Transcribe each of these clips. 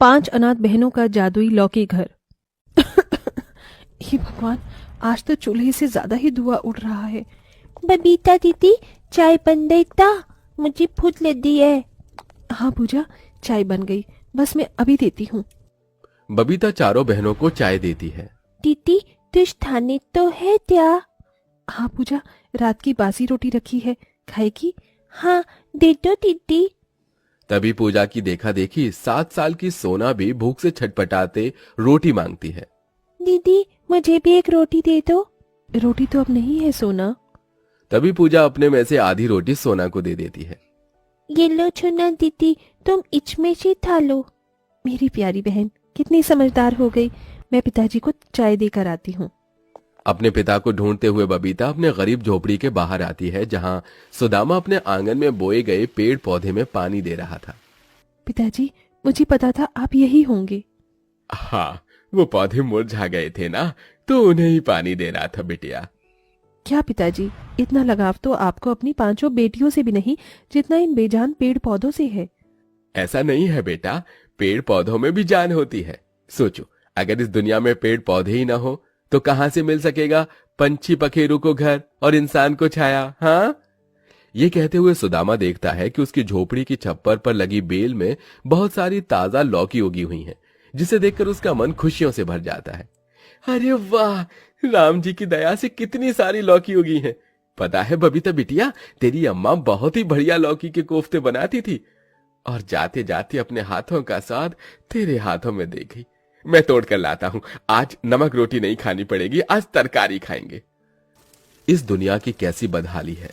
5 अनाथ बहनों का जादुई लौकी घर। हे भगवान, आज तो चूल्हे से ज्यादा ही धुआं उड़ रहा है। बबीता दीदी, चाय बन गई ता? मुझे भूख लगी है। हाँ पूजा, चाय बन गई, बस मैं अभी देती हूँ। बबीता चारों बहनों को चाय देती है। दीदी, तुझ थाने तो है क्या? हाँ पूजा, रात की बासी रोटी रखी है, खाएगी? हाँ, दे दो दीदी। तभी पूजा की देखा देखी 7 साल की सोना भी भूख से छटपटाते रोटी मांगती है। दीदी, मुझे भी एक रोटी दे दो। रोटी तो अब नहीं है सोना। तभी पूजा अपने में से आधी रोटी सोना को दे देती है। ये लो छोना दीदी, तुम इसमें से खा लो। मेरी प्यारी बहन कितनी समझदार हो गई। मैं पिताजी को चाय देकर आती हूँ। अपने पिता को ढूंढते हुए बबीता अपने गरीब झोपड़ी के बाहर आती है, जहां सुदामा अपने आंगन में बोए गए पेड़ पौधे में पानी दे रहा था। पिताजी, मुझे पता था आप यही होंगे। हाँ, वो पौधे मुरझा गए थे ना, तो उन्हें ही पानी दे रहा था बिटिया। क्या पिताजी, इतना लगाव तो आपको अपनी 5 बेटियों से भी नहीं जितना इन बेजान पेड़ पौधों से है। ऐसा नहीं है बेटा, पेड़ पौधों में भी जान होती है। सोचो, अगर इस दुनिया में पेड़ पौधे ही ना हो तो कहां से मिल सकेगा पंछी पखेरू को घर और इंसान को छाया। हाँ, ये कहते हुए सुदामा देखता है कि उसकी झोपड़ी की छप्पर पर लगी बेल में बहुत सारी ताजा लौकी उगी हुई हैं, जिसे देखकर उसका मन खुशियों से भर जाता है। अरे वाह, राम जी की दया से कितनी सारी लौकी उगी हैं। पता है बबीता बिटिया, तेरी अम्मा बहुत ही बढ़िया लौकी के कोफ्ते बनाती थी, और जाते जाते अपने हाथों का स्वाद तेरे हाथों में दे गई। मैं तोड़ कर लाता हूं, आज नमक रोटी नहीं खानी पड़ेगी, आज तरकारी खाएंगे। इस दुनिया की कैसी बदहाली है,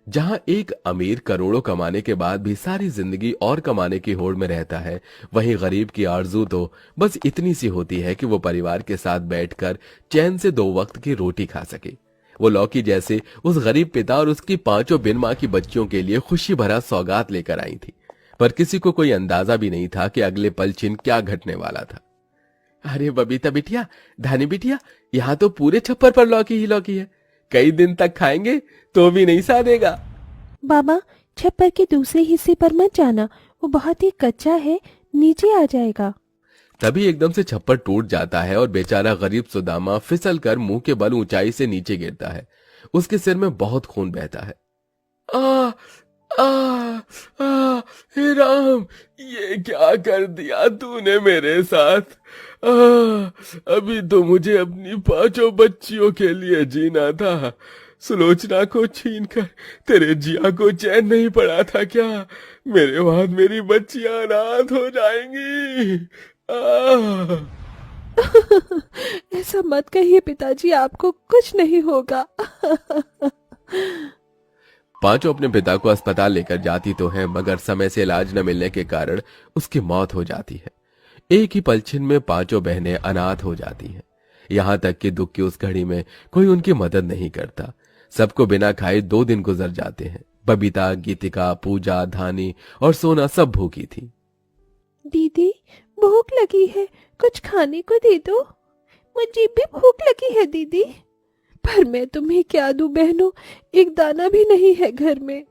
जहां एक अमीर करोड़ों कमाने के बाद भी सारी जिंदगी और कमाने की होड़ में रहता है, वहीं गरीब की आरजू तो बस इतनी सी होती है कि वो परिवार के साथ बैठकर चैन से 2 वक्त की रोटी खा सके। वो लौकी जैसे उस गरीब पिता और उसकी 5 बिन मां की बच्चियों के लिए खुशी भरा सौगात लेकर आई थी, पर किसी को कोई अंदाजा भी नहीं था कि अगले पल छिन क्या घटने वाला था। अरे बबीता बिटिया, धानी बिटिया, यहाँ तो पूरे छप्पर पर लौकी ही लौकी है। कई दिन तक खाएंगे तो भी नहीं सादेगा। बाबा, छप्पर के दूसरे हिस्से पर मत जाना, वो बहुत ही कच्चा है, नीचे आ जाएगा। तभी एकदम से छप्पर टूट जाता है और बेचारा गरीब सुदामा फिसल कर मुंह के बल ऊंचाई से नीचे गिरता है। उसके सिर में बहुत खून बहता है। आ आ आ हे राम, ये क्या कर दिया तूने मेरे साथ? अभी तो मुझे अपनी 5 बच्चियों के लिए जीना था। सुलोचना को छीनकर तेरे जिया को चैन नहीं पड़ा था क्या? मेरे बाद मेरी बच्चियां अनाथ हो जाएंगी। ऐसा मत कहिए पिताजी, आपको कुछ नहीं होगा। 5 अपने पिता को अस्पताल लेकर जाती तो हैं, मगर समय से इलाज न मिलने के कारण उसकी मौत हो जाती है। एक ही पलछिन में 5 बहनें अनाथ हो जाती हैं। यहां तक कि दुख की उस घड़ी में कोई उनकी मदद नहीं करता। सबको बिना खाए 2 दिन गुजर जाते हैं। बबीता, गीतिका, पूजा, धानी और सोना सब भूखी थी। दीदी, भूख लगी है, कुछ खाने को दे दो। मुझे भी भूख लगी है दीदी। पर मैं तुम्हें क्या दूं बहनों, एक दाना भी नहीं है घर में।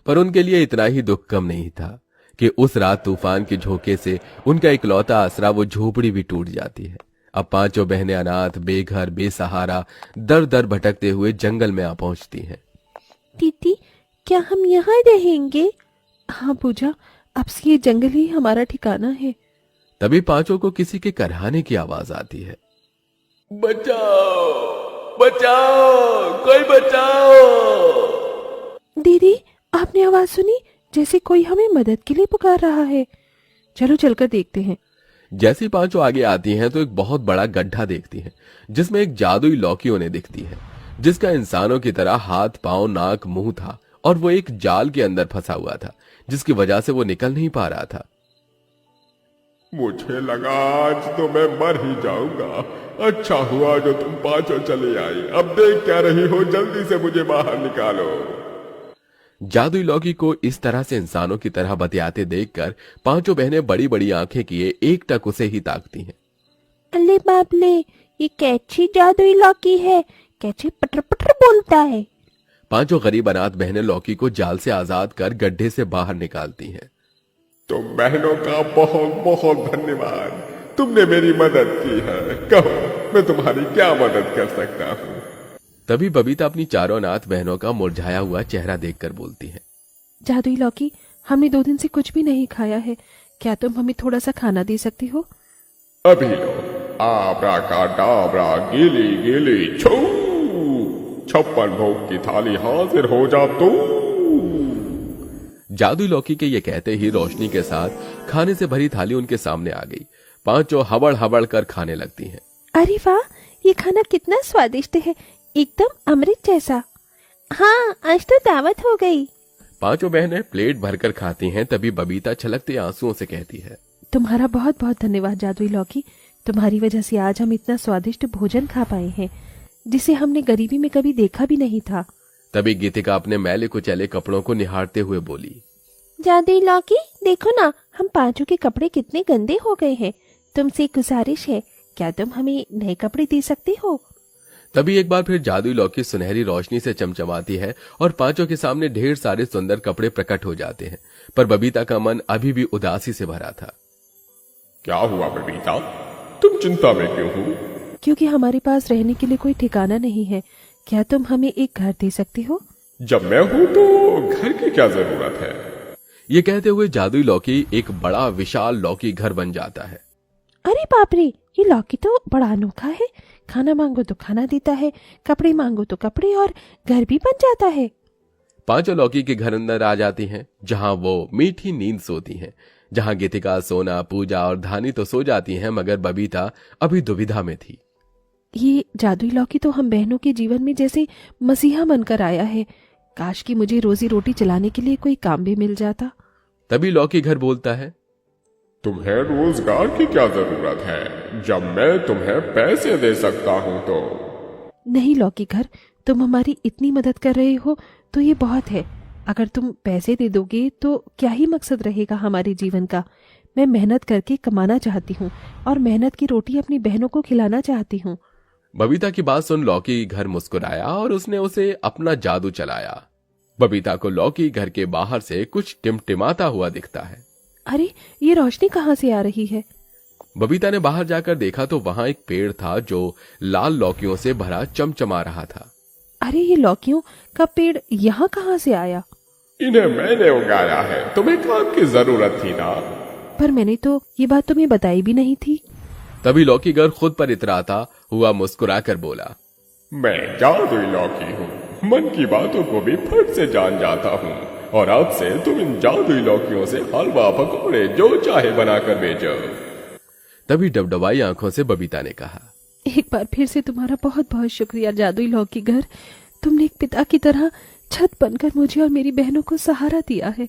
पर उनके लिए इतना ही दुख कम नहीं था कि उस रात तूफान के झोंके से उनका इकलौता आसरा वो झोपड़ी भी टूट जाती है। अब 5 बहनें अनाथ, बेघर, बेसहारा, दर दर भटकते हुए जंगल में आ पहुंचती हैं। दीदी, क्या हम यहाँ रहेंगे? हाँ पूजा, अब से ये जंगल ही हमारा ठिकाना है। तभी 5 को किसी के करहाने की आवाज आती है। बचाओ, बचाओ, कोई बचाओ। दीदी, आपने आवाज सुनी? जैसे कोई हमें मदद के लिए पुकार रहा है। चलो चलकर देखते हैं। जैसी 5 आगे आती हैं तो एक बहुत बड़ा गड्ढा देखती हैं, जिसमें एक जादुई लौकी उन्हें दिखती है, जिसका इंसानों की तरह हाथ, पांव, नाक, मुंह था, और वो एक जाल के अंदर फंसा हुआ था, जिसकी वजह से वो निकल नहीं पा रहा था। मुझे लगा आज तो मैं मर ही जाऊंगा। अच्छा हुआ जो तुम 5 चले आई। अब देख क्या रही हो, जल्दी से मुझे बाहर निकालो। जादुई लौकी को इस तरह से इंसानों की तरह बतियाते देखकर 5 बहनें बड़ी बड़ी आंखें किए एकटक उसे ही ताकती हैं। अरे बाप ले, ये कैची जादुई लौकी है, कैची पटर पटर बोलता है। 5 गरीब अनाथ बहनें लौकी को जाल से आजाद कर गड्ढे से बाहर निकालती हैं। तुम बहनों का बहुत बहुत धन्यवाद। तुमने मेरी मदद की है। कहो, मैं तुम्हारी क्या मदद कर सकता हूँ? तभी बबीता अपनी चारों अनाथ बहनों का मुरझाया हुआ चेहरा देखकर बोलती है। जादुई लौकी, हमने 2 दिन से कुछ भी नहीं खाया है, क्या तुम हमें थोड़ा सा खाना दे सकती हो? अभी लो, आबरा का डाबरा, गिली गिली छू, 56 भोग की थाली हाजिर हो जा तू। जादुई लौकी के ये कहते ही रोशनी के साथ खाने से भरी थाली उनके सामने आ गई। पांचों हबड़ हबड़ कर खाने लगती हैं। अरे वाह, ये खाना कितना स्वादिष्ट है, एकदम अमृत जैसा। हाँ, आज तो दावत हो गई। पांचों बहनें प्लेट भरकर खाती हैं। तभी बबीता छलकते आंसुओं से कहती है। तुम्हारा बहुत बहुत धन्यवाद जादुई लौकी, तुम्हारी वजह से आज हम इतना स्वादिष्ट भोजन खा पाए हैं, जिसे हमने गरीबी में कभी देखा भी नहीं था। तभी गीतिका अपने मैले कुचैले कपड़ों को निहारते हुए बोली। जादुई लौकी, देखो ना, हम पांचों के कपड़े कितने गंदे हो गए हैं। तुमसे गुजारिश है, क्या तुम हमें नए कपड़े दे सकते हो? तभी एक बार फिर जादुई लौकी सुनहरी रोशनी से चमचमाती है और पांचों के सामने ढेर सारे सुंदर कपड़े प्रकट हो जाते हैं। पर बबीता का मन अभी भी उदासी से भरा था। क्या हुआ बबीता, तुम चिंता में क्यों हो? क्योंकि हमारे पास रहने के लिए कोई ठिकाना नहीं है, क्या तुम हमें एक घर दे सकती हो? जब मैं हूं तो घर की क्या जरूरत है? ये कहते हुए जादुई लौकी एक बड़ा विशाल लौकी घर बन जाता है। अरे बाप रे, ये लौकी तो बड़ा अनोखा है। खाना मांगो तो खाना देता है, कपड़े मांगो तो कपड़े, और घर भी बन जाता है। पांचों लौकी के घर अंदर आ जाती हैं, जहां वो मीठी नींद सोती हैं। जहां गीतिका, सोना, पूजा और धानी तो सो जाती हैं, मगर बबीता अभी दुविधा में थी। ये जादुई लौकी तो हम बहनों के जीवन में जैसे मसीहा बनकर आया है। काश कि मुझे रोजी रोटी चलाने के लिए कोई काम भी मिल जाता। तभी लौकी घर बोलता है। तुम्हें रोजगार की क्या जरूरत है, जब मैं तुम्हें पैसे दे सकता हूं तो? नहीं लौकी घर, तुम हमारी इतनी मदद कर रहे हो तो ये बहुत है। अगर तुम पैसे दे दोगे तो क्या ही मकसद रहेगा हमारे जीवन का। मैं मेहनत करके कमाना चाहती हूँ और मेहनत की रोटी अपनी बहनों को खिलाना चाहती हूँ। बबीता की बात सुन लौकी घर मुस्कुराया और उसने उसे अपना जादू चलाया। बबीता को लौकी घर के बाहर से कुछ टिमटिमाता हुआ दिखता है। अरे, ये रोशनी कहाँ से आ रही है? बबीता ने बाहर जाकर देखा तो वहां एक पेड़ था जो लाल लौकियों से भरा चमचमा रहा था। अरे, ये लौकियों का पेड़ यहाँ कहाँ से आया? इन्हें मैंने उगाया है, तुम्हें काम की जरूरत थी ना? पर मैंने तो ये बात तुम्हें बताई भी नहीं थी। तभी लौकी घर खुद पर इतराता हुआ मुस्कुराकर बोला। मैं जादुई लौकी हूँ, मन की बातों को भी फट से जान जाता हूँ, और अब से तुम इन जादुई लौकियों से हलवा पकौड़े जो चाहे बनाकर बेचो। तभी डबडबाई आंखों से बबीता ने कहा। एक बार फिर से तुम्हारा बहुत बहुत शुक्रिया जादुई लौकी घर। तुमने एक पिता की तरह छत बनकर मुझे और मेरी बहनों को सहारा दिया है।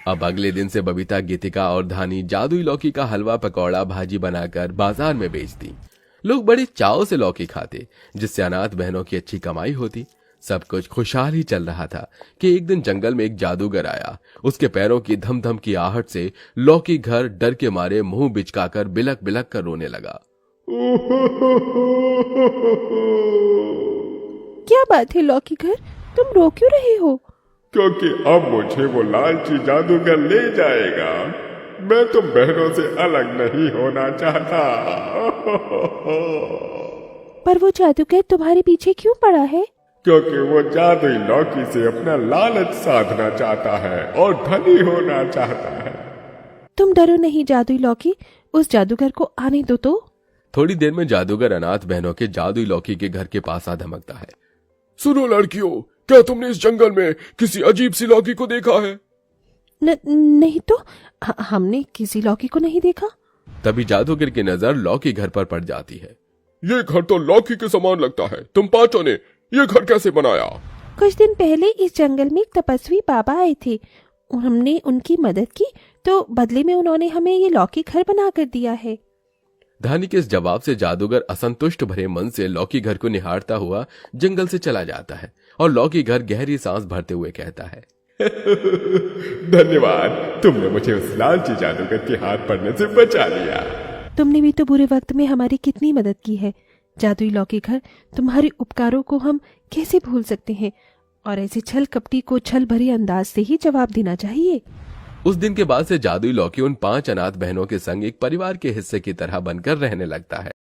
अब अगले दिन से बबीता, गीतिका और धानी जादुई लौकी का हलवा पकौड़ा भाजी बनाकर बाजार में बेचती। लोग बड़े चाव से लौकी खाते, जिससे अनाथ बहनों की अच्छी कमाई होती। सब कुछ खुशहाल ही चल रहा था कि एक दिन जंगल में एक जादूगर आया। उसके पैरों की धम धम की आहट से लौकी घर डर के मारे मुंह बिचकाकर बिलक बिलक कर रोने लगा। क्या बात है लौकी घर, तुम रो क्यों रहे हो? क्योंकि अब मुझे वो लालची जादूगर ले जाएगा। मैं तुम बहनों से अलग नहीं होना चाहता। पर वो जादूगर तुम्हारे पीछे क्यों पड़ा है? क्योंकि वो जादुई लौकी से अपना लालच साधना चाहता है और धनी होना चाहता है। तुम डरो नहीं जादुई लौकी, उस जादूगर को आने दो तो। थोड़ी देर में जादूगर अनाथ बहनों के जादुई लौकी के घर के पास आ धमकता है। सुनो लड़कियों, क्या तुमने इस जंगल में किसी अजीब सी लौकी को देखा है? नहीं तो, हमने किसी लौकी को नहीं देखा। तभी जादूगर की नजर लौकी घर पर पड़ जाती है। ये घर तो लौकी के समान लगता है, तुम पांचों ने ये घर कैसे बनाया? कुछ दिन पहले इस जंगल में एक तपस्वी बाबा आए थे, और हमने उनकी मदद की, तो बदले में उन्होंने हमें ये लौकी घर बनाकर दिया है। धानी के इस जवाब से जादूगर असंतुष्ट भरे मन से लौकी घर को निहारता हुआ जंगल से चला जाता है और लौकी घर गहरी सांस भरते हुए कहता है। धन्यवाद, तुमने मुझे उस लालची जादूगर के हाथ पड़ने से बचा लिया। तुमने भी तो बुरे वक्त में हमारी कितनी मदद की है जादुई लौकी घर। तुम्हारे उपकारों को हम कैसे भूल सकते हैं, और ऐसे छल कपटी को छल भरे अंदाज से ही जवाब देना चाहिए। उस दिन के बाद से जादुई लौकी उन 5 अनाथ बहनों के संग एक परिवार के हिस्से की तरह बनकर रहने लगता है।